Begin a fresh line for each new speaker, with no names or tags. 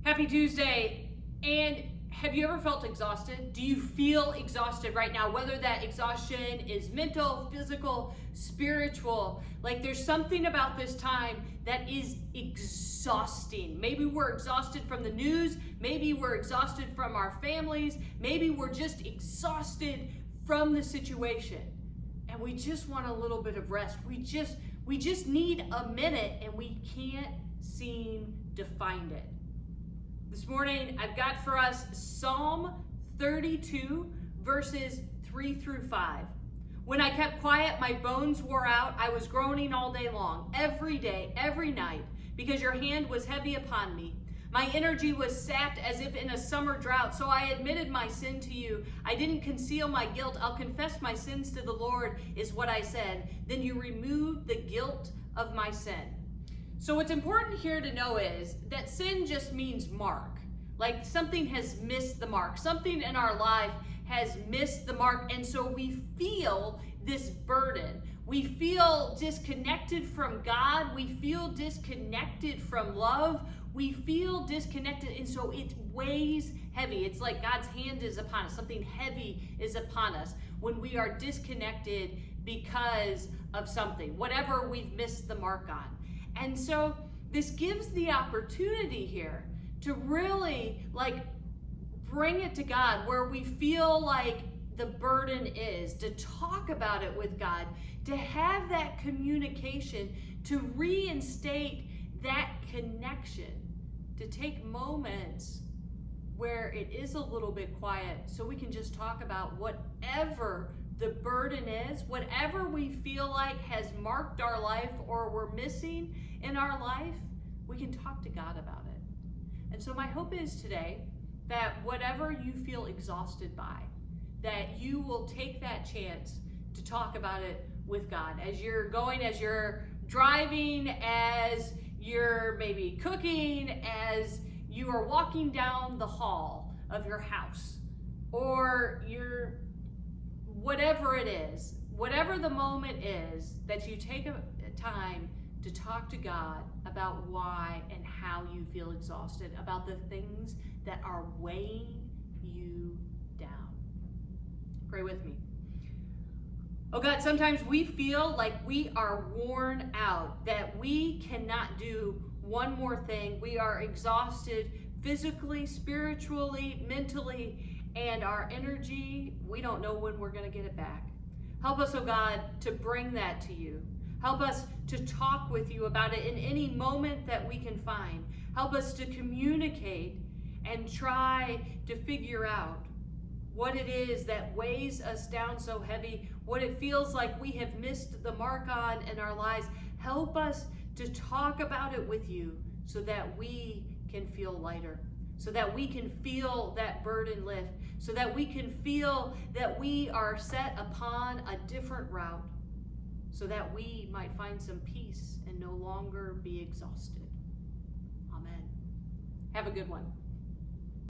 Happy Tuesday. And have you ever felt exhausted? Do you feel exhausted right now? Whether that exhaustion is mental, physical, spiritual, like there's something about this time that is exhausting. Maybe we're exhausted from the news. Maybe we're exhausted from our families. Maybe we're just exhausted from the situation. And we just want a little bit of rest. We just need a minute, and we can't seem to find it. This morning, I've got for us Psalm 32, verses 3 through 5. When I kept quiet, my bones wore out. I was groaning all day long, every day, every night, because your hand was heavy upon me. My energy was sapped as if in a summer drought, so I admitted my sin to you. I didn't conceal my guilt. I'll confess my sins to the Lord, is what I said. Then you removed the guilt of my sin. So what's important here to know is that sin just means mark. Like something has missed the mark. Something in our life has missed the mark. And so we feel this burden. We feel disconnected from God. We feel disconnected from love. We feel disconnected. And so it weighs heavy. It's like God's hand is upon us. Something heavy is upon us when we are disconnected because of something, whatever we've missed the mark on. And so this gives the opportunity here to really bring it to God where we feel like the burden is, to talk about it with God, to have that communication, to reinstate that connection, to take moments where it is a little bit quiet so we can just talk about whatever the burden is, whatever we feel like has marked our life or we're missing in our life, we can talk to God about it. And so my hope is today that whatever you feel exhausted by, that you will take that chance to talk about it with God. As you're going, as you're driving, as you're maybe cooking, as you are walking down the hall of your house, or you're whatever it is, whatever the moment is, that you take a time to talk to God about why and how you feel exhausted, about the things that are weighing you down. Pray with me. Oh God, sometimes we feel like we are worn out, that we cannot do one more thing. We are exhausted physically, spiritually, mentally, and our energy, we don't know when we're going to get it back. Help us, oh God, to bring that to you. Help us to talk with you about it in any moment that we can find. Help us to communicate and try to figure out what it is that weighs us down so heavy, what it feels like we have missed the mark on in our lives. Help us to talk about it with you so that we can feel lighter, so that we can feel that burden lift, so that we can feel that we are set upon a different route, so that we might find some peace and no longer be exhausted. Amen. Have a good one.